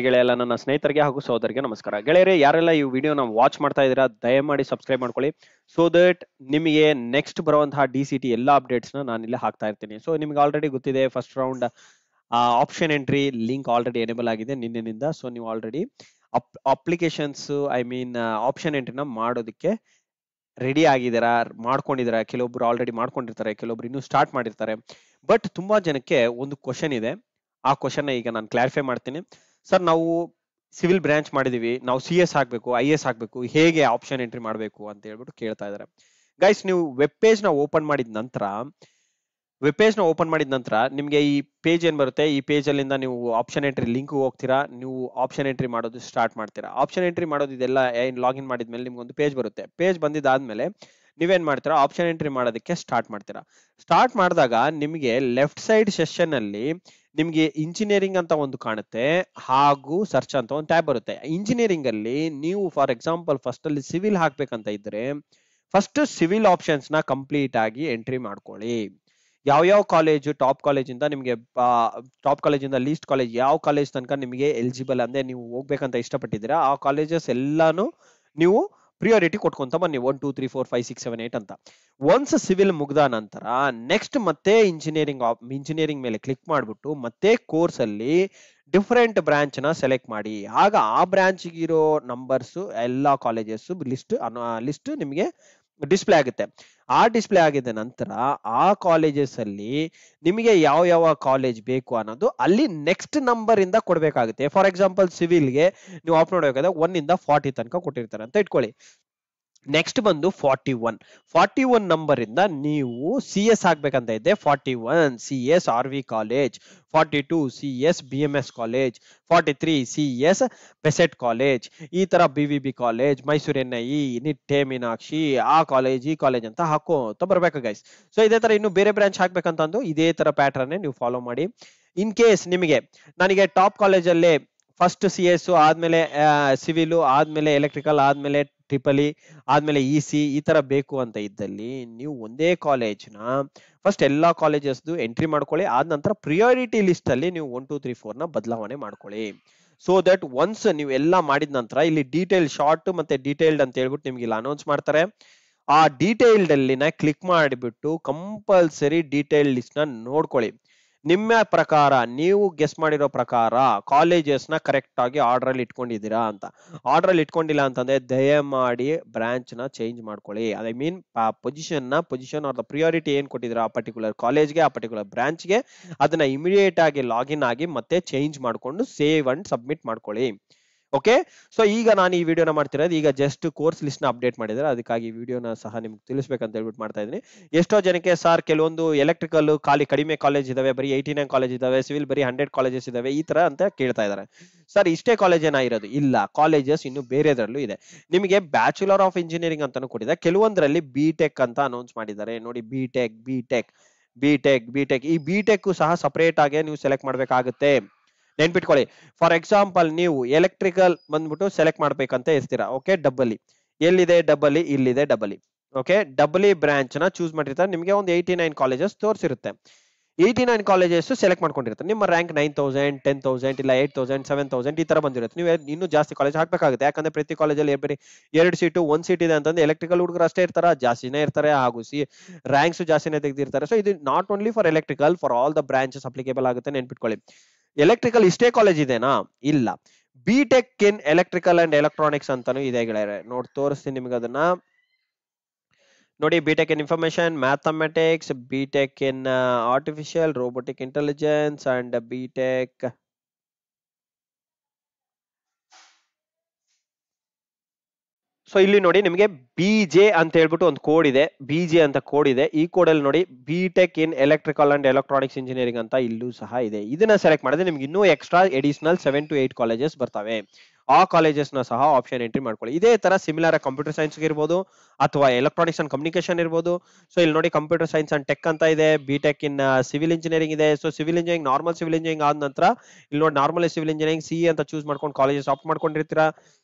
ಗೆಳೆಯಲ್ಲ ನನ್ನ ಸ್ನೇಹಿತರಿಗೆ ಹಾಗೂ ಸಹೋದರಿಗೆ ನಮಸ್ಕಾರ. ಗೆಳೆಯರೇ, ಯಾರೆಲ್ಲ ಈ ವಿಡಿಯೋನ ವಾಚ್ ಮಾಡ್ತಾ ಇದ್ದೀರಾ ದಯಮಾಡಿ ಸಬ್ಸ್ಕ್ರೈಬ್ ಮಾಡ್ಕೊಳ್ಳಿ. ಸೊ ದಟ್ ನಿಮಗೆ ನೆಕ್ಸ್ಟ್ ಬರುವಂತಹ DCT ಎಲ್ಲ ಅಪ್ಡೇಟ್ಸ್ ನಾನು ಇಲ್ಲಿ ಹಾಕ್ತಾ ಇರ್ತೀನಿ. ಸೊ ನಿಮ್ಗೆ ಆಲ್ರೆಡಿ ಗೊತ್ತಿದೆ, first round option entry link already enable ಆಗಿದೆ ನಿನ್ನೆನಿಂದ. ಸೊ ನೀವು ಆಲ್ರೆಡಿ ಅಪ್ಲಿಕೇಶನ್ಸ್ ಆಪ್ಷನ್ ಎಂಟ್ರಿನ ಮಾಡೋದಕ್ಕೆ ರೆಡಿ ಆಗಿದ್ದೀರಾ, ಮಾಡ್ಕೊಂಡಿದ್ದೀರಾ. ಕೆಲವೊಬ್ರು ಆಲ್ರೆಡಿ ಮಾಡ್ಕೊಂಡಿರ್ತಾರೆ, ಕೆಲವೊಬ್ರು ಇನ್ನೂ ಸ್ಟಾರ್ಟ್ ಮಾಡಿರ್ತಾರೆ. ಬಟ್ ತುಂಬಾ ಜನಕ್ಕೆ ಒಂದು ಕ್ವಶನ್ ಇದೆ. ಆ ಕ್ವಶನ್ ಈಗ ನಾನು ಕ್ಲಾರಿಫೈ ಮಾಡ್ತೀನಿ. ಸರ್, ನಾವು ಸಿವಿಲ್ ಬ್ರಾಂಚ್ ಮಾಡಿದೀವಿ, ನಾವು CS ಹಾಕ್ಬೇಕು, IS ಹಾಕ್ಬೇಕು, ಹೇಗೆ ಆಪ್ಷನ್ ಎಂಟ್ರಿ ಮಾಡಬೇಕು ಅಂತ ಹೇಳ್ಬಿಟ್ಟು ಕೇಳ್ತಾ ಇದಾರೆ. ಗೈಸ್, ನೀವು ವೆಬ್ ಪೇಜ್ ನ ಓಪನ್ ಮಾಡಿದ ನಂತರ ನಿಮ್ಗೆ ಈ ಪೇಜ್ ಏನ್ ಬರುತ್ತೆ, ಈ ಪೇಜ್ ಅಲ್ಲಿಂದ ನೀವು ಆಪ್ಷನ್ ಎಂಟ್ರಿ ಲಿಂಕ್ ಹೋಗ್ತೀರಾ, ನೀವು ಆಪ್ಷನ್ ಎಂಟ್ರಿ ಮಾಡೋದು ಸ್ಟಾರ್ಟ್ ಮಾಡ್ತೀರಾ. ಆಪ್ಷನ್ ಎಂಟ್ರಿ ಮಾಡೋದು ಇದೆಲ್ಲ ಲಾಗಿನ್ ಮಾಡಿದ್ಮೇಲೆ ನಿಮ್ಗೆ ಒಂದು ಪೇಜ್ ಬರುತ್ತೆ. ಪೇಜ್ ಬಂದಿದ್ದಾದ್ಮೇಲೆ ನೀವೇನ್ ಮಾಡ್ತೀರಾ, ಆಪ್ಷನ್ ಎಂಟ್ರಿ ಮಾಡೋದಕ್ಕೆ ಸ್ಟಾರ್ಟ್ ಮಾಡ್ತೀರಾ. ಸ್ಟಾರ್ಟ್ ಮಾಡಿದಾಗ ನಿಮಗೆ ಲೆಫ್ಟ್ ಸೈಡ್ ಸೆಷನ್ ಅಲ್ಲಿ ನಿಮ್ಗೆ ಇಂಜಿನಿಯರಿಂಗ್ ಅಂತ ಒಂದು ಕಾಣುತ್ತೆ, ಹಾಗೂ ಸರ್ಚ್ ಅಂತ ಒಂದು ಟ್ಯಾಬ್ ಬರುತ್ತೆ. ಇಂಜಿನಿಯರಿಂಗ್ ಅಲ್ಲಿ ನೀವು ಫಾರ್ ಎಕ್ಸಾಂಪಲ್ ಫಸ್ಟ್ ಅಲ್ಲಿ ಸಿವಿಲ್ ಹಾಕ್ಬೇಕಂತ ಇದ್ರೆ ಫಸ್ಟ್ ಸಿವಿಲ್ ಆಪ್ಷನ್ಸ್ ನ ಕಂಪ್ಲೀಟ್ ಆಗಿ ಎಂಟ್ರಿ ಮಾಡ್ಕೊಳ್ಳಿ. ಯಾವ ಕಾಲೇಜು, ಟಾಪ್ ಕಾಲೇಜಿಂದ ನಿಮಗೆ ಟಾಪ್ ಕಾಲೇಜಿಂದ ಲೀಸ್ಟ್ ಕಾಲೇಜ್, ಯಾವ ಕಾಲೇಜ್ ತನಕ ನಿಮಗೆ ಎಲಿಜಿಬಲ್ ಅಂದ್ರೆ ನೀವು ಹೋಗ್ಬೇಕಂತ ಇಷ್ಟಪಟ್ಟಿದ್ದೀರಾ ಆ ಕಾಲೇಜಸ್ ಎಲ್ಲಾನು ನೀವು ಪ್ರಿಯಾರಿಟಿ ಕೊಟ್ಕೊಂತ ಬನ್ನಿ. 1 2 3 4 5 6 7 8 ಅಂತ. ಒನ್ಸ್ ಸಿವಿಲ್ ಮುಗ್ದ ನಂತರ ನೆಕ್ಸ್ಟ್ ಮತ್ತೆ ಇಂಜಿನಿಯರಿಂಗ್ ಮೇಲೆ ಕ್ಲಿಕ್ ಮಾಡ್ಬಿಟ್ಟು ಮತ್ತೆ ಕೋರ್ಸ್ ಅಲ್ಲಿ ಡಿಫರೆಂಟ್ ಬ್ರಾಂಚ್ ನ ಸೆಲೆಕ್ಟ್ ಮಾಡಿ. ಆಗ ಆ ಬ್ರಾಂಚ್ ಇರೋ ನಂಬರ್ಸ್ ಎಲ್ಲಾ ಕಾಲೇಜಸ್ ಲಿಸ್ಟ್ ನಿಮಗೆ ಡಿಸ್ಪ್ಲೇ ಆಗುತ್ತೆ. ಆ ಡಿಸ್ಪ್ಲೇ ಆಗಿದ ನಂತರ ಆ ಕಾಲೇಜಸ್ ಅಲ್ಲಿ ನಿಮಗೆ ಯಾವ ಕಾಲೇಜ್ ಬೇಕು ಅನ್ನೋದು ಅಲ್ಲಿ ನೆಕ್ಸ್ಟ್ ನಂಬರ್ ಇಂದ ಕೊಡ್ಬೇಕಾಗುತ್ತೆ. ಫಾರ್ ಎಕ್ಸಾಂಪಲ್ ಸಿವಿಲ್ಗೆ ನೀವು ಆಪ್ ನೋಡಬೇಕಾದ್ರೆ 1 ಇಂದ 40 ತನಕ ಕೊಟ್ಟಿರ್ತಾರೆ ಅಂತ ಇಟ್ಕೊಳ್ಳಿ. ನೆಕ್ಸ್ಟ್ ಬಂದು 41 ನಂಬರ್ ಇಂದ ನೀವು CS ಹಾಕ್ಬೇಕಂತ ಇದ್ದೆ. 41 CS RV college, 42 CS BMS college, 43 CS PESIT college, ಈ ತರ BVB college, Mysuru NIE, Nitte, Meenakshi, ಆ ಕಾಲೇಜ್ ಈ ಕಾಲೇಜ್ ಅಂತ ಹಾಕೋತ ಬರ್ಬೇಕು ಗೈಸ್. ಸೊ ಇದೇ ತರ ಇನ್ನು ಬೇರೆ ಬ್ರಾಂಚ್ ಹಾಕ್ಬೇಕಂತಂದು ಇದೇ ತರ ಪ್ಯಾಟರ್ನ್ ನೀವು ಫಾಲೋ ಮಾಡಿ. ಇನ್ ಕೇಸ್ ನಿಮಗೆ ನನಗೆ ಟಾಪ್ ಕಾಲೇಜಲ್ಲೇ ಫಸ್ಟ್ CS ಆದ್ಮೇಲೆ ಸಿವಿಲ್ ಆದ್ಮೇಲೆ ಎಲೆಕ್ಟ್ರಿಕಲ್ ಆದ್ಮೇಲೆ ಟ್ರಿಪಲ್ ಆದ್ಮೇಲೆ EC ಈ ತರ ಬೇಕು ಅಂತ ಇದ್ದಲ್ಲಿ ನೀವು ಒಂದೇ ಕಾಲೇಜ್ನ ಫಸ್ಟ್ ಎಲ್ಲಾ ಕಾಲೇಜಸ್ ಎಂಟ್ರಿ ಮಾಡ್ಕೊಳ್ಳಿ. ಆದ ನಂತರ ಪ್ರಿಯಾರಿಟಿ ಲಿಸ್ಟ್ ಅಲ್ಲಿ ನೀವು 1 2 3 4 ನ ಬದಲಾವಣೆ ಮಾಡ್ಕೊಳ್ಳಿ. ಸೊ ದಟ್ ಒನ್ಸ್ ನೀವು ಎಲ್ಲ ಮಾಡಿದ ನಂತರ ಇಲ್ಲಿ ಡೀಟೇಲ್ ಶಾರ್ಟ್ ಮತ್ತೆ ಡೀಟೇಲ್ಡ್ ಅಂತ ಹೇಳ್ಬಿಟ್ಟು ನಿಮ್ಗೆ ಇಲ್ಲಿ ಅನೌನ್ಸ್ ಮಾಡ್ತಾರೆ. ಆ ಡೀಟೇಲ್ಡ್ ಅಲ್ಲಿನ ಕ್ಲಿಕ್ ಮಾಡಿಬಿಟ್ಟು ಕಂಪಲ್ಸರಿ ಡೀಟೇಲ್ ಲಿಸ್ಟ್ ನ ನೋಡ್ಕೊಳ್ಳಿ. ನಿಮ್ಮ ಪ್ರಕಾರ ನೀವು ಗೆಸ್ ಮಾಡಿರೋ ಪ್ರಕಾರ ಕಾಲೇಜಸ್ ನ ಕರೆಕ್ಟ್ ಆಗಿ ಆರ್ಡರ್ ಅಲ್ಲಿ ಇಟ್ಕೊಂಡಿದ್ದೀರಾ ಅಂತ. ಆರ್ಡರ್ ಅಲ್ಲಿ ಇಟ್ಕೊಂಡಿಲ್ಲ ಅಂತಂದ್ರೆ ದಯಮಾಡಿ ಬ್ರಾಂಚ್ ನ ಚೇಂಜ್ ಮಾಡ್ಕೊಳ್ಳಿ. ಪೊಸಿಷನ್ ಆರ್ ದ ಪ್ರಿಯಾರಿಟಿ ಏನ್ ಕೊಟ್ಟಿದ್ದೀರಾ ಆ ಪರ್ಟಿಕ್ಯುಲರ್ ಕಾಲೇಜ್ಗೆ, ಆ ಪರ್ಟಿಕ್ಯುಲರ್ ಬ್ರಾಂಚ್ಗೆ, ಅದನ್ನ ಇಮಿಡಿಯೇಟ್ ಆಗಿ ಲಾಗಿನ್ ಆಗಿ ಮತ್ತೆ ಚೇಂಜ್ ಮಾಡ್ಕೊಂಡು ಸೇವ್ ಅಂಡ್ ಸಬ್ಮಿಟ್ ಮಾಡ್ಕೊಳ್ಳಿ. ಓಕೆ, ಸೊ ಈಗ ನಾನು ಈ ವಿಡಿಯೋನ ಮಾಡ್ತಿರೋದು ಈಗ ಜಸ್ಟ್ ಕೋರ್ಸ್ ಲಿಸ್ಟ್ ನ ಅಪ್ಡೇಟ್ ಮಾಡಿದ್ರೆ ಅದಕ್ಕಾಗಿ ವಿಡಿಯೋನ ಸಹ ನಿಮ್ಗೆ ತಿಳಿಸ್ಬೇಕಂತ ಹೇಳ್ಬಿಟ್ಟು ಮಾಡ್ತಾ ಇದ್ದೀನಿ. ಎಷ್ಟೋ ಜನಕ್ಕೆ ಸರ್ ಕೆಲವೊಂದು ಎಲೆಕ್ಟ್ರಿಕಲ್ ಕಡಿಮೆ ಕಾಲೇಜ್ ಇದಾವೆ, ಬರೀ 89 ಕಾಲೇಜ್ ಇದಾವೆ, ಸಿವಿಲ್ ಬರೀ 100 ಕಾಲೇಜಸ್ ಇದಾವೆ, ಈ ತರ ಅಂತ ಕೇಳ್ತಾ ಇದಾರೆ. ಸರ್ ಇಷ್ಟೇ ಕಾಲೇಜ್ ಏನಾಗಿರೋದು? ಇಲ್ಲ, ಕಾಲೇಜಸ್ ಇನ್ನು ಬೇರೆದ್ರಲ್ಲೂ ಇದೆ. ನಿಮಗೆ ಬ್ಯಾಚುಲರ್ ಆಫ್ ಇಂಜಿನಿಯರಿಂಗ್ ಅಂತಾನು ಕೊಟ್ಟಿದೆ, ಕೆಲವೊಂದರಲ್ಲಿ BTech ಅಂತ ಅನೌನ್ಸ್ ಮಾಡಿದ್ದಾರೆ ನೋಡಿ. ಬಿಟೆಕ್ ಈ BTech ಸಹ ಸಪರೇಟ್ ಆಗಿ ನೀವು ಸೆಲೆಕ್ಟ್ ಮಾಡ್ಬೇಕಾಗುತ್ತೆ. ನೆನ್ಪಿಟ್ಕೊಳ್ಳಿ. ಫಾರ್ ಎಕ್ಸಾಂಪಲ್ ನೀವು ಎಲೆಕ್ಟ್ರಿಕಲ್ ಬಂದ್ಬಿಟ್ಟು ಸೆಲೆಕ್ಟ್ ಮಾಡ್ಬೇಕಂತ ಇರ್ತೀರಾ. ಓಕೆ, ಎಲ್ಲಿದೆ ಇಲ್ಲಿದೆ ಓಕೆ, ಬ್ರಾಂಚ್ ನ ಚೂಸ್ ಮಾಡಿರ್ತಾರೆ. ನಿಮಗೆ ಒಂದು 89 ಕಾಲೇಜಸ್ ತೋರಿಸಿರುತ್ತೆ. 89 ಕಾಲೇಜಸ್ ಸೆಲೆಕ್ಟ್ ಮಾಡ್ಕೊಂಡಿರ್ತಾರೆ. ನಿಮ್ಮ ರ್ಯಾಂಕ್ 9000 10,000 ಇಲ್ಲ 8000 7000 ಈ ತರ ಬಂದಿರುತ್ತೆ. ನೀವು ಇನ್ನೂ ಜಾಸ್ತಿ ಕಾಲೇಜ್ ಹಾಕ್ಬೇಕಾಗುತ್ತೆ. ಯಾಕಂದ್ರೆ ಪ್ರತಿ ಕಾಲೇಜಲ್ಲಿ ಬರೀ 2 ಸೀಟು 1 ಸೀಟ್ ಇದೆ ಅಂತಂದ್ರೆ ಎಲೆಕ್ಟ್ರಿಕಲ್ ಹುಡುಗರು ಅಷ್ಟೇ ಇರ್ತಾರ, ಜಾಸ್ತಿನೇ ಇರ್ತಾರೆ, ಹಾಗೂ ರ್ಯಾಂಕ್ಸ್ ಜಾಸ್ತಿನೇ ತೆಗೆದಿರ್ತಾರೆ. ಸೊ ಇದು not only for electrical, for all the branches applicable ಆಗುತ್ತೆ. ನೆನ್ಪಿಟ್ಕೊಳ್ಳಿ. ಎಲೆಕ್ಟ್ರಿಕಲ್ ಇಷ್ಟೇ ಕಾಲೇಜ್ ಇದೆನಾ? ಇಲ್ಲ, BTech in electrical and electronics ಅಂತಾನು ಇದೆ ಗೆಳೆಯರೆ. ತೋರಿಸ್ತೀನಿ ನಿಮ್ಗೆ ಅದನ್ನ ನೋಡಿ. BTech in information mathematics, BTech in artificial robotic intelligence and BTech so ಇಲ್ಲಿ ನೋಡಿ ನಿಮಗೆ BJ ಅಂತ ಹೇಳ್ಬಿಟ್ಟು ಒಂದು ಕೋಡ್ ಇದೆ, BJ ಅಂತ ಕೋಡ್ ಇದೆ. ಈ ಕೋಡ್ ಅಲ್ಲಿ ನೋಡಿ BTech in electrical and electronics engineering ಅಂತ ಇಲ್ಲೂ ಸಹ ಇದೆ. ಇದನ್ನ ಸೆಲೆಕ್ಟ್ ಮಾಡಿದ್ರೆ ನಿಮ್ಗೆ ಇನ್ನೂ ಎಕ್ಸ್ಟ್ರಾ ಎಡಿಷನಲ್ 7 to 8 ಕಾಲೇಜಸ್ ಬರ್ತವೆ. ಆ ಕಾಲೇಜಸ್ ನ ಸಹ ಆಪ್ಷನ್ ಎಂಟ್ರಿ ಮಾಡ್ಕೊಳ್ಳಿ. ಇದೇ ತರ ಸಿಮಿಲರ್ ಕಂಪ್ಯೂಟರ್ ಸೈನ್ಸ್ ಇರ್ಬೋದು ಅಥವಾ ಎಲೆಕ್ಟ್ರಾನಿಕ್ಸ್ ಅಂಡ್ ಕಮ್ಯುನಿಕೇಶನ್ ಇರ್ಬೋದು. ಸೊ ಇಲ್ಲಿ ನೋಡಿ ಕಂಪ್ಯೂಟರ್ ಸೈನ್ಸ್ ಅಂಡ್ ಟೆಕ್ ಅಂತ ಇದೆ, BTech in ಸಿವಿಲ್ ಇಂಜಿನಿಯರಿಂಗ್ ಇದೆ. So civil engineering, normal civil engineering ಆದ ನಂತರ ಇಲ್ಲಿ ನೋಡಿ ನಾರ್ಮಲ್ ಸಿವಿಲ್ ಇಂಜಿನಿಯರಿಂಗ್ CE ಅಂತ ಚೂಸ್ ಮಾಡ್ಕೊಂಡು ಕಾಲೇಜಸ್ ಆಪ್ಟ್ ಮಾಡ್ಕೊಂಡಿರ್ತೀರಾ.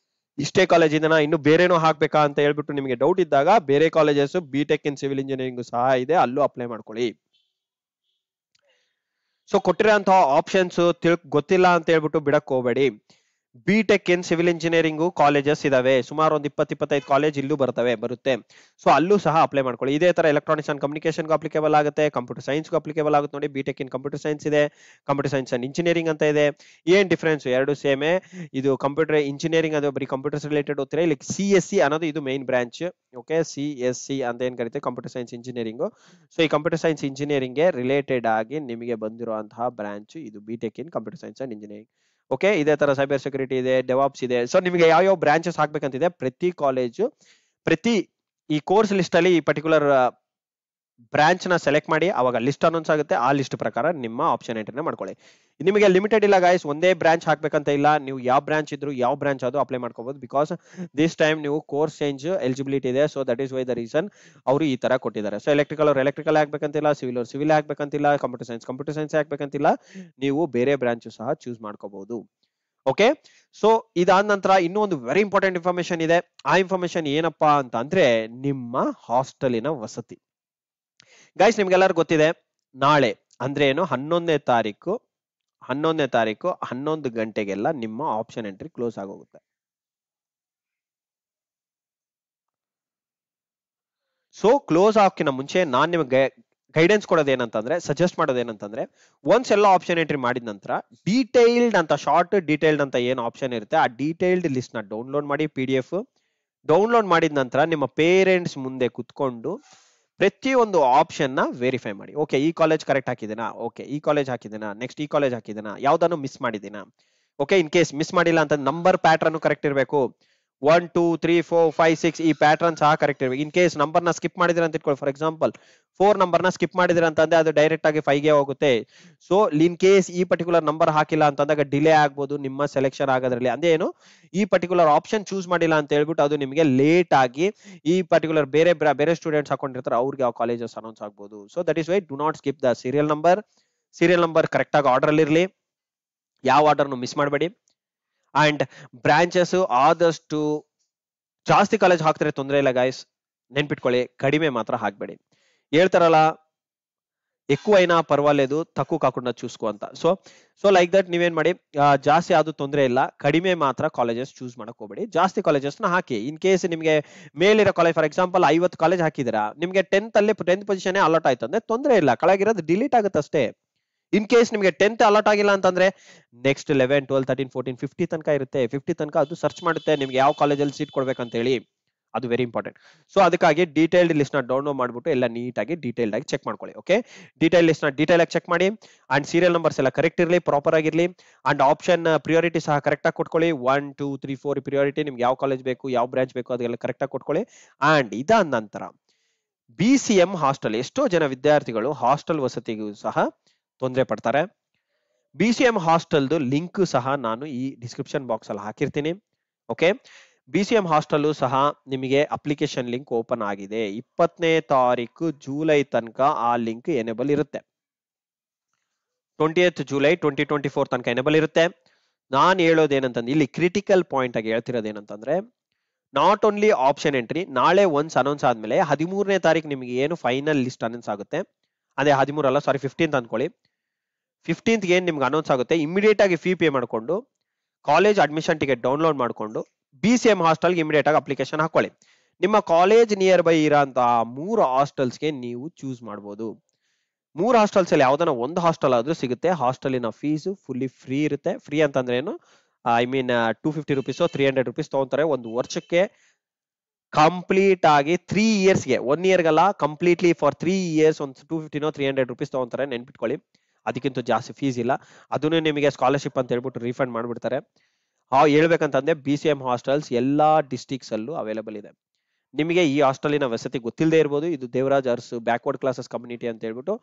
ಇಷ್ಟೇ ಕಾಲೇಜ್ ಇದನ್ನ ಇನ್ನು ಬೇರೆನೋ ಹಾಕ್ಬೇಕಾ ಅಂತ ಹೇಳ್ಬಿಟ್ಟು ನಿಮಗೆ ಡೌಟ್ ಇದ್ದಾಗ ಬೇರೆ colleges BTech in civil engineering ಸಹ ಇದೆ, ಅಲ್ಲೂ ಅಪ್ಲೈ ಮಾಡ್ಕೊಳ್ಳಿ. ಸೊ ಕೊಟ್ಟಿರೋಂತಹ ಆಪ್ಷನ್ಸ್ ಗೊತ್ತಿಲ್ಲ ಅಂತ ಹೇಳ್ಬಿಟ್ಟು ಬಿಡಕ್ ಹೋಗ್ಬೇಡಿ. B Tech in civil engineering colleges ಇದಾವೆ, ಸುಮಾರು ಒಂದು 20-25 ಕಾಲೇಜ್ ಇಲ್ಲೂ ಬರುತ್ತೆ. ಸೊ ಅಲ್ಲೂ ಸಹ ಅಪ್ಲೈ ಮಾಡ್ಕೊಳ್ಳಿ. ಇದೇ ತರ ಎಲೆಕ್ಟ್ರಾನಿಕ್ಸ್ ಅಂಡ್ ಕಮ್ಯುನಿಕೇಶನ್ಗೂ ಅಪ್ಲಿಕೇಬಲ್ ಆಗುತ್ತೆ, ಕಂಪ್ಯೂಟರ್ ಸೈನ್ಸ್ಗೂ ಅಪ್ಲಿಕೇಬಲ್ ಆಗುತ್ತೆ. ನೋಡಿ, ಬಿಟೆಕ್ ಇನ್ ಕಂಪ್ಯೂಟರ್ ಸೈನ್ಸ್ ಇದೆ, ಕಂಪ್ಯೂಟರ್ ಸೈನ್ಸ್ ಅಂಡ್ ಇಂಜಿನಿಯರಿಂಗ್ ಅಂತ ಇದೆ. ಏನ್ ಡಿಫ್ರೆನ್ಸ್? ಎರಡು ಸೇಮೆ. ಇದು ಕಂಪ್ಯೂಟರ್ ಇಂಜಿನಿಯರಿಂಗ್ ಅದು ಬರೀ ಕಂಪ್ಯೂಟರ್ಸ್ ರಿಲೇಟೆಡ್ ಓದ್ತೀರಾ, ಇಲ್ಲಿ CSC ಅನ್ನೋದು ಇದು ಮೇನ್ ಬ್ರಾಂಚ್. ಓಕೆ, CSC ಅಂತ ಏನ್ ಕರಿತೀವಿ, ಕಂಪ್ಯೂಟರ್ ಸೈನ್ಸ್ ಇಂಜಿನಿಯರಿಂಗ್. ಸೊ ಈ ಕಂಪ್ಯೂಟರ್ ಸೈನ್ಸ್ ಇಂಜಿನಿಯರಿಂಗ್ ಗೆ ರಿಲೇಟೆಡ್ ಆಗಿ ನಿಮಗೆ ಬಂದಿರುವಂತಹ ಬ್ರಾಂಚ್ ಇದು B Tech in computer science and engineering. Okay, ಇದೇ ತರ ಸೈಬರ್ ಸೆಕ್ಯೂರಿಟಿ ಇದೆ, ಡೆವಾಪ್ಸ್ ಇದೆ. ಸೊ ನಿಮಗೆ ಯಾವ ಬ್ರಾಂಚಸ್ ಹಾಕ್ಬೇಕಂತಿದೆ, ಪ್ರತಿ ಕಾಲೇಜು ಪ್ರತಿ ಈ ಕೋರ್ಸ್ ಲಿಸ್ಟ್ ಅಲ್ಲಿ ಈ ಪರ್ಟಿಕ್ಯುಲರ್ ಬ್ರಾಂಚ್ ನ ಸೆಲೆಕ್ಟ್ ಮಾಡಿ, ಅವಾಗ ಲಿಸ್ಟ್ ಅನೌನ್ಸ್ ಆಗುತ್ತೆ. ಆ ಲಿಸ್ಟ್ ಪ್ರಕಾರ ನಿಮ್ಮ ಆಪ್ಷನ್ ಎಂಟ್ರಿನ ಮಾಡ್ಕೊಳ್ಳಿ. ನಿಮಗೆ ಲಿಮಿಟೆಡ್ ಇಲ್ಲ ಗಾಯ್ಸ್, ಒಂದೇ ಬ್ರಾಂಚ್ ಹಾಕ್ಬೇಕಂತ ಇಲ್ಲ. ನೀವು ಯಾವ ಬ್ರಾಂಚ್ ಇದ್ರು ಯಾವ ಬ್ರಾಂಚ್ ಅದು ಅಪ್ಲೈ ಮಾಡ್ಕೋಬಹುದು. ಬಿಕಾಸ್ ದಿಸ್ ಟೈಮ್ ನೀವು ಕೋರ್ಸ್ ಚೇಂಜ್ ಎಲಿಜಿಬಿಲಿಟಿ ಇದೆ. So that is why the reason ಅವರು ಈ ತರ ಕೊಟ್ಟಿದ್ದಾರೆ. ಸೊ ಎಲೆಕ್ಟ್ರಿಕಲ್ ಅವ್ರು ಎಲೆಕ್ಟ್ರಿಕಲ್ ಹಾಕ್ಬೇಕಂತಿಲ್ಲ, ಸಿವಿಲ್ ಅವ್ರು ಸಿವಿಲ್ ಹಾಕ್ಬೇಕಂತಿಲ್ಲ, ಕಂಪ್ಯೂಟರ್ ಸೈನ್ಸ್ ಹಾಕ್ಬೇಕಂತಿಲ್ಲ. ನೀವು ಬೇರೆ ಬ್ರಾಂಚ್ ಸಹ ಚೂಸ್ ಮಾಡ್ಕೋಬಹುದು. ಓಕೆ, ಸೊ ಇದಾದ ನಂತರ ಇನ್ನೂ ಒಂದು ವೆರಿ ಇಂಪಾರ್ಟೆಂಟ್ ಇನ್ಫಾರ್ಮೇಶನ್ ಇದೆ. ಆ ಇನ್ಫಾರ್ಮೇಶನ್ ಏನಪ್ಪಾ ಅಂತ ಅಂದ್ರೆ ನಿಮ್ಮ ಹಾಸ್ಟೆಲಿನ ವಸತಿ. ಗೈಸ್, ನಿಮ್ಗೆಲ್ಲರೂ ಗೊತ್ತಿದೆ, ನಾಳೆ ಅಂದ್ರೆ ಏನು, 11ನೇ ತಾರೀಕು 11 ಗಂಟೆಗೆಲ್ಲ ನಿಮ್ಮ ಆಪ್ಷನ್ ಎಂಟ್ರಿ ಕ್ಲೋಸ್ ಆಗೋಗುತ್ತೆ. ಸೊ ಕ್ಲೋಸ್ ಆಗೋಕ್ಕಿಂತ ಮುಂಚೆ ನಾನ್ ನಿಮಗೆ ಗೈಡೆನ್ಸ್ ಕೊಡೋದೇನಂತಂದ್ರೆ, ಸಜೆಸ್ಟ್ ಮಾಡೋದೇನಂತಂದ್ರೆ, ಒನ್ಸ್ ಎಲ್ಲ ಆಪ್ಷನ್ ಎಂಟ್ರಿ ಮಾಡಿದ ನಂತರ ಡೀಟೈಲ್ಡ್ ಅಂತ, ಶಾರ್ಟ್ ಡೀಟೈಲ್ಡ್ ಅಂತ ಏನು ಆಪ್ಷನ್ ಇರುತ್ತೆ, ಆ ಡೀಟೈಲ್ಡ್ ಲಿಸ್ಟ್ ನ ಡೌನ್ಲೋಡ್ ಮಾಡಿ, PDF ಡೌನ್ಲೋಡ್ ಮಾಡಿದ ನಂತರ ನಿಮ್ಮ ಪೇರೆಂಟ್ಸ್ ಮುಂದೆ ಕುತ್ಕೊಂಡು ಪ್ರತಿಯೊಂದು ಆಪ್ಷನ್ ನ ವೆರಿಫೈ ಮಾಡಿ. ಓಕೆ, ಈ ಕಾಲೇಜ್ ಕರೆಕ್ಟ್ ಹಾಕಿದೇನಾ, ಓಕೆ ಈ ಕಾಲೇಜ್ ಹಾಕಿದೇನಾ, ನೆಕ್ಸ್ಟ್ ಈ ಕಾಲೇಜ್ ಹಾಕಿದೇನಾ, ಯಾವ್ದಾನು ಮಿಸ್ ಮಾಡಿದೇನಾ. ಓಕೆ, ಇನ್ ಕೇಸ್ ಮಿಸ್ ಮಾಡಿಲ್ಲ ಅಂತ ನಂಬರ್ ಪ್ಯಾಟರ್ನ್ ಕರೆಕ್ಟ್ ಇರಬೇಕು. 1 2 3 4 5 6 ಈ ಪ್ಯಾಟರ್ನ್ ಸಹ ಕರೆಕ್ಟ್ ಇರಬೇಕು. ಇನ್ ಕೇಸ್ ನಂಬರ್ ನ ಸ್ಕಿಪ್ ಮಾಡಿದಿರ ಅಂತ ಇಟ್ಕೊಳ್ಳಿ, ಫಾರ್ ಎಕ್ಸಾಂಪಲ್ 4 ನಂಬರ್ ನ ಸ್ಕಿಪ್ ಮಾಡಿದಿರ ಅಂತಂದ್ರೆ ಅದು ಡೈರೆಕ್ಟ್ ಆಗಿ 5 ಗೆ ಹೋಗುತ್ತೆ. ಸೊ ಇನ್ ಕೇಸ್ ಈ ಪರ್ಟಿಕ್ಯುಲರ್ ನಂಬರ್ ಹಾಕಿಲ್ಲ ಅಂತಂದಾಗ ಡಿಲೇ ಆಗ್ಬೋದು ನಿಮ್ಮ ಸೆಲೆಕ್ಷನ್ ಆಗೋದ್ರಲ್ಲಿ. ಅಂದ್ರೆ ಏನು, ಈ ಪರ್ಟಿಕ್ಯುಲರ್ ಆಪ್ಷನ್ ಚೂಸ್ ಮಾಡಿಲ್ಲ ಅಂತ ಹೇಳ್ಬಿಟ್ಟು ಅದು ನಿಮಗೆ ಲೇಟ್ ಆಗಿ ಈ ಪರ್ಟಿಕ್ಯುಲರ್ ಬೇರೆ ಸ್ಟೂಡೆಂಟ್ಸ್ ಹಾಕೊಂಡಿರ್ತಾರೆ, ಅವ್ರಿಗೆ ಆ ಕಾಲೇಜಸ್ ಅನೌನ್ಸ್ ಆಗ್ಬೋದು. So that is why do not skip the serial number correct ಆಗಿ ಆರ್ಡರ್ ಅಲ್ಲಿ ಇರಲಿ, ಯಾವ ಆರ್ಡರ್ನು ಮಿಸ್ ಮಾಡಬೇಡಿ. ಅಂಡ್ ಬ್ರಾಂಚಸ್ ಆದಷ್ಟು ಜಾಸ್ತಿ ಕಾಲೇಜ್ ಹಾಕ್ತಾರೆ ತೊಂದರೆ ಇಲ್ಲ ಗಾಯ್ಸ್, ನೆನ್ಪಿಟ್ಕೊಳ್ಳಿ, ಕಡಿಮೆ ಮಾತ್ರ ಹಾಕ್ಬೇಡಿ. ಹೇಳ್ತಾರಲ್ಲ, ఎక్కువైనా పర్వాలేదు తక్కువ కాకుండా చూసుకో ಅಂತ. ಸೊ ಲೈಕ್ ದಟ್ ನೀವೇನ್ ಮಾಡಿ, ಜಾಸ್ತಿ ಆದ್ರೂ ತೊಂದರೆ ಇಲ್ಲ, ಕಡಿಮೆ ಮಾತ್ರ ಕಾಲೇಜಸ್ ಚೂಸ್ ಮಾಡಕ್ ಹೋಗ್ಬೇಡಿ, ಜಾಸ್ತಿ ಕಾಲೇಜಸ್ ನ ಹಾಕಿ. ಇನ್ ಕೇಸ್ ನಿಮಗೆ ಮೇಲಿರೋ ಕಾಲೇಜ್, ಫಾರ್ ಎಕ್ಸಾಂಪಲ್ 50 ಕಾಲೇಜ್ ಹಾಕಿದಿರಾ, ನಿಮ್ಗೆ 10th ಪೊಸಿಷನ್ ಅಲಾಟ್ ಆಯ್ತು ಅಂದ್ರೆ ತೊಂದರೆ ಇಲ್ಲ, ಕೆಳಗಿರೋದು ಡಿಲೀಟ್ ಆಗುತ್ತೆ ಅಷ್ಟೇ. ಇನ್ ಕೇಸ್ ನಿಮಗೆ 10th ಅಲಾಟ್ ಆಗಿಲ್ಲ ಅಂತಂದ್ರೆ ನೆಕ್ಸ್ಟ್ 11 12 13 14 50 ತನಕ ಇರುತ್ತೆ. 50 ತನಕ ಅದು ಸರ್ಚ್ ಮಾಡುತ್ತೆ ನಿಮ್ಗೆ ಯಾವ ಕಾಲೇಜಲ್ಲಿ ಸೀಟ್ ಕೊಡ್ಬೇಕಂತ ಹೇಳಿ. ಅದು ವೆರಿ ಇಂಪಾರ್ಟೆಂಟ್. ಸೊ ಅದಕ್ಕಾಗಿ ಡೀಟೇಲ್ಡ್ ಲಿಸ್ಟ್ ನ ಡೌನ್ಲೋಡ್ ಮಾಡ್ಬಿಟ್ಟು ಎಲ್ಲ ನೀಟಾಗಿ ಡೀಟೇಲ್ಡ್ ಆಗಿ ಚೆಕ್ ಮಾಡ್ಕೊಳ್ಳಿ. ಓಕೆ, ಡೀಟೇಲ್ ಲಿಸ್ಟ್ ನ ಡೀಟೇಲ್ ಆಗಿ ಚೆಕ್ ಮಾಡಿ. ಅಂಡ್ ಸೀರಿಯಲ್ ನಂಬರ್ಸ್ ಎಲ್ಲ ಕರೆಕ್ಟ್ ಇರಲಿ, ಪ್ರಾಪರ್ ಆಗಿರ್ಲಿ. ಅಂಡ್ ಆಪ್ಷನ್ ಪ್ರಿಯಾರಿಟಿ ಸಹ ಕರೆಕ್ಟ್ ಆಗಿ ಕೊಟ್ಕೊಳ್ಳಿ. 1 2 3 4 ಪ್ರಿಯಾರಿಟಿ, ನಿಮ್ಗೆ ಯಾವ ಕಾಲೇಜ್ ಬೇಕು, ಯಾವ ಬ್ರಾಂಚ್ ಬೇಕು ಅದೆಲ್ಲ ಕರೆಕ್ಟ್ ಆಗಿ ಕೊಟ್ಕೊಳ್ಳಿ. ಅಂಡ್ ಇದಾದ ನಂತರ BCM ಹಾಸ್ಟೆಲ್, ಎಷ್ಟೋ ಜನ ವಿದ್ಯಾರ್ಥಿಗಳು ಹಾಸ್ಟೆಲ್ ವಸತಿಗೂ ಸಹ ತೊಂದರೆ ಪಡ್ತಾರೆ. BCM ಹಾಸ್ಟೆಲ್ದು ಲಿಂಕ್ ಸಹ ನಾನು ಈ ಡಿಸ್ಕ್ರಿಪ್ಷನ್ ಬಾಕ್ಸ್ ಅಲ್ಲಿ ಹಾಕಿರ್ತೀನಿ. ಓಕೆ, BCM ಹಾಸ್ಟೆಲ್ ಸಹ ನಿಮಗೆ ಅಪ್ಲಿಕೇಶನ್ ಲಿಂಕ್ ಓಪನ್ ಆಗಿದೆ. 20ನೇ ತಾರೀಕು ಜುಲೈ ತನಕ ಆ ಲಿಂಕ್ ಎನೇಬಲ್ ಇರುತ್ತೆ. 20th ಜುಲೈ 2024 ತನಕ ಎನೇಬಲ್ ಇರುತ್ತೆ. ನಾನು ಹೇಳೋದೇನಂತಂದ್ರೆ, ಇಲ್ಲಿ ಕ್ರಿಟಿಕಲ್ ಪಾಯಿಂಟ್ ಆಗಿ ಹೇಳ್ತಿರೋದೇನಂತಂದ್ರೆ, ನಾಟ್ ಓನ್ಲಿ ಆಪ್ಷನ್ ಎಂಟ್ರಿ, ನಾಳೆ ಒನ್ಸ್ ಅನೌನ್ಸ್ ಆದ್ಮೇಲೆ 13ನೇ ತಾರೀಕು ನಿಮಗೆ ಏನು ಫೈನಲ್ ಲಿಸ್ಟ್ ಅನೌನ್ಸ್ ಆಗುತ್ತೆ, ಅದೇ 13 ಅಲ್ಲ ಸಾರಿ 15th ಅನ್ಕೊಳ್ಳಿ, 15th ಏನ್ ನಿಮ್ಗೆ ಅನೌನ್ಸ್ ಆಗುತ್ತೆ, ಇಮಿಡಿಯೇಟ್ ಆಗಿ ಫೀ ಪೇ ಮಾಡ್ಕೊಂಡು ಕಾಲೇಜ್ ಅಡ್ಮಿಷನ್ ಟಿಕೆಟ್ ಡೌನ್ಲೋಡ್ ಮಾಡ್ಕೊಂಡು BCM ಹಾಸ್ಟೆಲ್ಗೆ ಇಮಿಡಿಯೇಟ್ ಆಗಿ ಅಪ್ಲಿಕೇಶನ್ ಹಾಕೊಳ್ಳಿ. ನಿಮ್ಮ ಕಾಲೇಜ್ ನಿಯರ್ ಬೈ ಇರೋಂತಹ 3 ಹಾಸ್ಟೆಲ್ಸ್ಗೆ ನೀವು ಚೂಸ್ ಮಾಡ್ಬೋದು. 3 ಹಾಸ್ಟೆಲ್ಸ್ ಅಲ್ಲಿ ಯಾವ್ದಾನ ಒಂದು ಹಾಸ್ಟೆಲ್ ಆದ್ರೂ ಸಿಗುತ್ತೆ. ಹಾಸ್ಟೆಲಿನ ಫೀಸ್ ಫುಲ್ಲಿ ಫ್ರೀ ಇರುತ್ತೆ. ಫ್ರೀ ಅಂತಂದ್ರೆ ಏನು, ಐ ಮೀನ್ 250 ರುಪೀಸ್ 300 ರುಪೀಸ್ ತಗೊಂತಾರೆ ಒಂದು ವರ್ಷಕ್ಕೆ. ಕಂಪ್ಲೀಟ್ ಆಗಿ 3 ಇಯರ್ಸ್ಗೆ, 1 ಇಯರ್ಗಲ್ಲ, ಕಂಪ್ಲೀಟ್ಲಿ ಫಾರ್ 3 ಇಯರ್ಸ್ ಒಂದು 250 300 ರುಪೀಸ್ ತಗೊಂತಾರೆ, ನೆನ್ಪಿಟ್ಕೊಳ್ಳಿ. ಅದಕ್ಕಿಂತ ಜಾಸ್ತಿ ಫೀಸ್ ಇಲ್ಲ. ಅದನ್ನು ನಿಮಗೆ ಸ್ಕಾಲರ್ಶಿಪ್ ಅಂತ ಹೇಳ್ಬಿಟ್ಟು ರೀಫಂಡ್ ಮಾಡ್ಬಿಡ್ತಾರೆ. ಹೇಳ್ಬೇಕಂತಂದ್ರೆ BCM ಹಾಸ್ಟೆಲ್ಸ್ ಎಲ್ಲಾ ಡಿಸ್ಟ್ರಿಕ್ಟ್ಸ್ ಅಲ್ಲೂ ಅವೈಲೇಬಲ್ ಇದೆ. ನಿಮಗೆ ಈ ಹಾಸ್ಟೆಲಿನ ವಸತಿ ಗೊತ್ತಿಲ್ಲದೆ ಇರ್ಬೋದು. ಇದು Devaraj us backward classes community ಅಂತ ಹೇಳ್ಬಿಟ್ಟು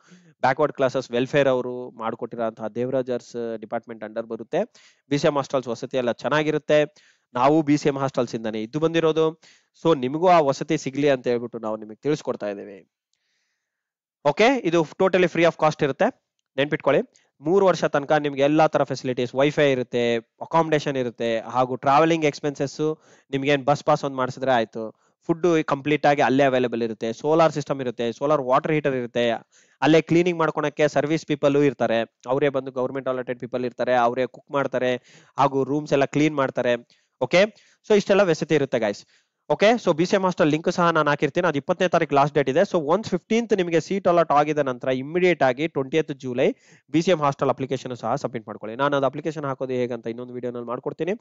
ಬ್ಯಾಕ್ವರ್ಡ್ ಕ್ಲಾಸಸ್ ವೆಲ್ಫೇರ್ ಅವರು ಮಾಡ್ಕೊಟ್ಟಿರೋಂತಹ ದೇವರಾಜ್ ಅರ್ಸ್ ಡಿಪಾರ್ಟ್ಮೆಂಟ್ ಅಂಡರ್ ಬರುತ್ತೆ. BCM ಹಾಸ್ಟೆಲ್ಸ್ ವಸತಿ ಎಲ್ಲ ಚೆನ್ನಾಗಿರುತ್ತೆ. ನಾವು BCM ಹಾಸ್ಟೆಲ್ಸ್ ಇಂದಾನೆ ಇದ್ದು ಬಂದಿರೋದು. ಸೊ ನಿಮಗೂ ಆ ವಸತಿ ಸಿಗ್ಲಿ ಅಂತ ಹೇಳ್ಬಿಟ್ಟು ನಾವು ನಿಮಗೆ ತಿಳಿಸ್ಕೊಡ್ತಾ ಇದ್ದೇವೆ. ಓಕೆ, ಇದು ಟೋಟಲಿ ಫ್ರೀ ಆಫ್ ಕಾಸ್ಟ್ ಇರುತ್ತೆ, ನೆನ್ಪಿಟ್ಕೊಳ್ಳಿ. 3 ವರ್ಷ ತನಕ ನಿಮ್ಗೆ ಎಲ್ಲಾ ತರ ಫೆಸಿಲಿಟೀಸ್, ವೈಫೈ ಇರುತ್ತೆ, ಅಕಾಮಿಡೇಷನ್ ಇರುತ್ತೆ, ಹಾಗೂ ಟ್ರಾವೆಲಿಂಗ್ ಎಕ್ಸ್ಪೆನ್ಸಸ್ ನಿಮ್ಗೆ ಏನ್ ಬಸ್ ಪಾಸ್ ಒಂದು ಮಾಡಿಸಿದ್ರೆ ಆಯ್ತು, ಫುಡ್ ಕಂಪ್ಲೀಟ್ ಆಗಿ ಅಲ್ಲೇ ಅವೈಲೇಬಲ್ ಇರುತ್ತೆ, ಸೋಲಾರ್ ಸಿಸ್ಟಮ್ ಇರುತ್ತೆ, ಸೋಲಾರ್ ವಾಟರ್ ಹೀಟರ್ ಇರುತ್ತೆ, ಅಲ್ಲೇ ಕ್ಲೀನಿಂಗ್ ಮಾಡ್ಕೊಳಕ್ಕೆ ಸರ್ವಿಸ್ ಪೀಪಲ್ ಇರ್ತಾರೆ, ಅವರೇ ಬಂದು ಗೌರ್ಮೆಂಟ್ ಅಲಾಟೆಡ್ ಪೀಪಲ್ ಇರ್ತಾರೆ, ಅವರೇ ಕುಕ್ ಮಾಡ್ತಾರೆ ಹಾಗೂ ರೂಮ್ಸ್ ಎಲ್ಲ ಕ್ಲೀನ್ ಮಾಡ್ತಾರೆ. ಓಕೆ, ಸೊ ಇಷ್ಟೆಲ್ಲ ವಸತಿ ಇರುತ್ತೆ guys. Okay, so BCM hostel link ಸಹ ನಾನು ಹಾಕಿರ್ತೀನಿ. ಅದು 20ನೇ ತಾರೀಕು ಲಾಸ್ಟ್ ಡೇಟ್ ಇದೆ. ಸೊ ಒನ್ಸ್ 15th ನಿಮಗೆ ಸೀಟ್ ಅಲಾಟ್ ಆಗಿದ ನಂತರ ಇಮಿಡಿಯೇಟ್ ಆಗಿ 20th July BCM hostel application ಸಹ ಸಬ್ಮಿಟ್ ಮಾಡ್ಕೊಳ್ಳಿ. ನಾನು ಅದು ಅಪ್ಲಿಕೇಶನ್ ಹಾಕೋದು ಹೇಗಂತ ಇನ್ನೊಂದು ವಿಡಿಯೋನಲ್ಲಿ ಮಾಡ್ಕೊಡ್ತೀನಿ.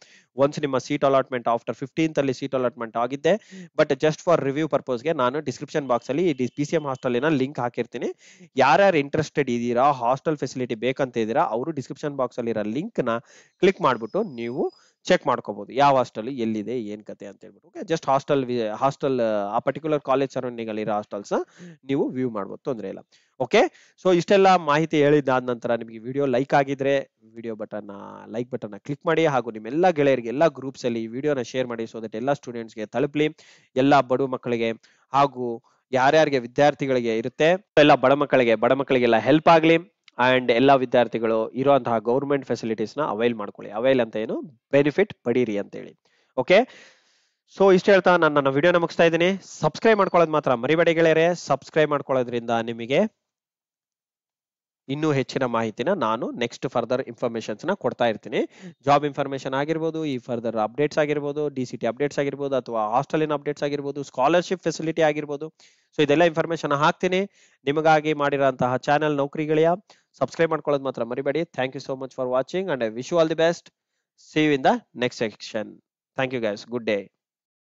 ಒನ್ಸ್ ನಿಮ್ಮ ಸೀಟ್ ಅಲಾಟ್ಮೆಂಟ್ ಆಫ್ಟರ್ 15th ಅಲ್ಲಿ ಸೀಟ್ ಅಲಾಟ್ಮೆಂಟ್ ಆಗಿದ್ದೆ, ಬಟ್ ಜಸ್ಟ್ ಫಾರ್ ರಿವ್ಯೂ ಪರ್ಪಸ್ಗೆ ನಾನು ಡಿಸ್ಕ್ರಿಪ್ಷನ್ ಬಾಕ್ಸ್ ಅಲ್ಲಿ BCM ಹಾಸ್ಟೆಲಿನ ಲಿಂಕ್ ಹಾಕಿರ್ತೀನಿ. ಯಾರ್ಯಾರು ಇಂಟ್ರೆಸ್ಟೆಡ್ ಇದ್ದೀರಾ, ಹಾಸ್ಟೆಲ್ ಫೆಸಿಲಿಟಿ ಬೇಕಂತ ಇದ್ದೀರಾ, ಅವರು ಡಿಸ್ಕ್ರಿಪ್ಷನ್ ಬಾಕ್ಸ್ ಅಲ್ಲಿ ಇರೋ ಲಿಂಕ್ ನ ಕ್ಲಿಕ್ ಮಾಡ್ಬಿಟ್ಟು ನೀವು ಚೆಕ್ ಮಾಡ್ಕೋಬಹುದು ಯಾವ ಹಾಸ್ಟೆಲ್ ಎಲ್ಲಿದೆ ಏನ್ ಕತೆ ಅಂತ ಹೇಳ್ಬಿಟ್ಟು. ಓಕೆ, ಜಸ್ಟ್ ಹಾಸ್ಟೆಲ್ ಆ ಪರ್ಟಿಕ್ಯುಲರ್ ಕಾಲೇಜ್ ಸರೌಂಡಿಂಗ್ ಅಲ್ಲಿ ಇರೋ ಹಾಸ್ಟೆಲ್ಸ್ ನೀವು ವ್ಯೂ ಮಾಡ್ಬೋದು, ತೊಂದರೆ ಇಲ್ಲ. ಓಕೆ, ಸೊ ಇಷ್ಟೆಲ್ಲ ಮಾಹಿತಿ ಹೇಳಿದಾದ ನಂತರ ನಿಮಗೆ ವಿಡಿಯೋ ಲೈಕ್ ಆಗಿದ್ರೆ ವಿಡಿಯೋ ಲೈಕ್ ಬಟನ್ ಕ್ಲಿಕ್ ಮಾಡಿ, ಹಾಗೂ ನಿಮ್ಮೆಲ್ಲ ಗೆಳೆಯರಿಗೆ ಎಲ್ಲ ಗ್ರೂಪ್ಸ್ ಅಲ್ಲಿ ಈ ವಿಡಿಯೋನ ಶೇರ್ ಮಾಡಿ, ಸೊ ದಟ್ ಎಲ್ಲ ಸ್ಟೂಡೆಂಟ್ಸ್ಗೆ ತಲುಪಲಿ, ಎಲ್ಲ ಬಡ ಮಕ್ಕಳಿಗೆ ಹಾಗೂ ಯಾರ್ಯಾರಿಗೆ ವಿದ್ಯಾರ್ಥಿಗಳಿಗೆ ಇರುತ್ತೆ ಎಲ್ಲ ಬಡ ಮಕ್ಕಳಿಗೆಲ್ಲ ಹೆಲ್ಪ್ ಆಗ್ಲಿ. ಅಂಡ್ ಎಲ್ಲಾ ವಿದ್ಯಾರ್ಥಿಗಳು ಇರುವಂತಹ ಗೌರ್ಮೆಂಟ್ ಫೆಸಿಲಿಟೀಸ್ ನ ಅವೈಲ್ ಮಾಡ್ಕೊಳ್ಳಿ. ಅವೈಲ್ ಅಂತ ಏನು, ಬೆನಿಫಿಟ್ ಪಡೀರಿ ಅಂತ ಹೇಳಿ. ಓಕೆ, ಸೊ ಇಷ್ಟ ಹೇಳ್ತಾ ನಾನು ನನ್ನ ವಿಡಿಯೋನ ಮುಗಿಸ್ತಾ ಇದ್ದೀನಿ. ಸಬ್ಸ್ಕ್ರೈಬ್ ಮಾಡ್ಕೊಳ್ಳೋದು ಮಾತ್ರ ಮರಿಬೇಡಿ ಗೆಳೆಯರೆ. ಸಬ್ಸ್ಕ್ರೈಬ್ ಮಾಡ್ಕೊಳ್ಳೋದ್ರಿಂದ ನಿಮಗೆ ಇನ್ನೂ ಹೆಚ್ಚಿನ ಮಾಹಿತಿನ ನಾನು ನೆಕ್ಸ್ಟ್ ಫರ್ದರ್ ಇನ್ಫಾರ್ಮೇಶನ್ಸ್ ನ ಕೊಡ್ತಾ ಇರ್ತೀನಿ. ಜಾಬ್ ಇನ್ಫಾರ್ಮೇಶನ್ ಆಗಿರ್ಬೋದು, ಈ ಫರ್ದರ್ ಅಪ್ಡೇಟ್ಸ್ ಆಗಿರ್ಬೋದು, DCT ಅಪ್ಡೇಟ್ಸ್ ಆಗಿರ್ಬೋದು, ಅಥವಾ ಹಾಸ್ಟೆಲಿನ ಅಪ್ಡೇಟ್ಸ್ ಆಗಿರ್ಬೋದು, ಸ್ಕಾಲರ್ಶಿಪ್ ಫೆಸಿಲಿಟಿ ಆಗಿರ್ಬೋದು. ಸೊ ಇದೆಲ್ಲ ಇನ್ಫಾರ್ಮೇಶನ್ ಹಾಕ್ತೀನಿ ನಿಮಗಾಗಿ ಮಾಡಿರೋಂತಹ ಚಾನೆಲ್ ನೌಕರಿಗಳಿಯ. ಸಬ್ಸ್ಕ್ರೈಬ್ ಮಾಡ್ಕೊಳ್ಳೋದು ಮಾತ್ರ ಮರಿಬೇಡಿ. Thank you so much for watching and I wish you all the best. See you in the next section. Thank you guys. Good day.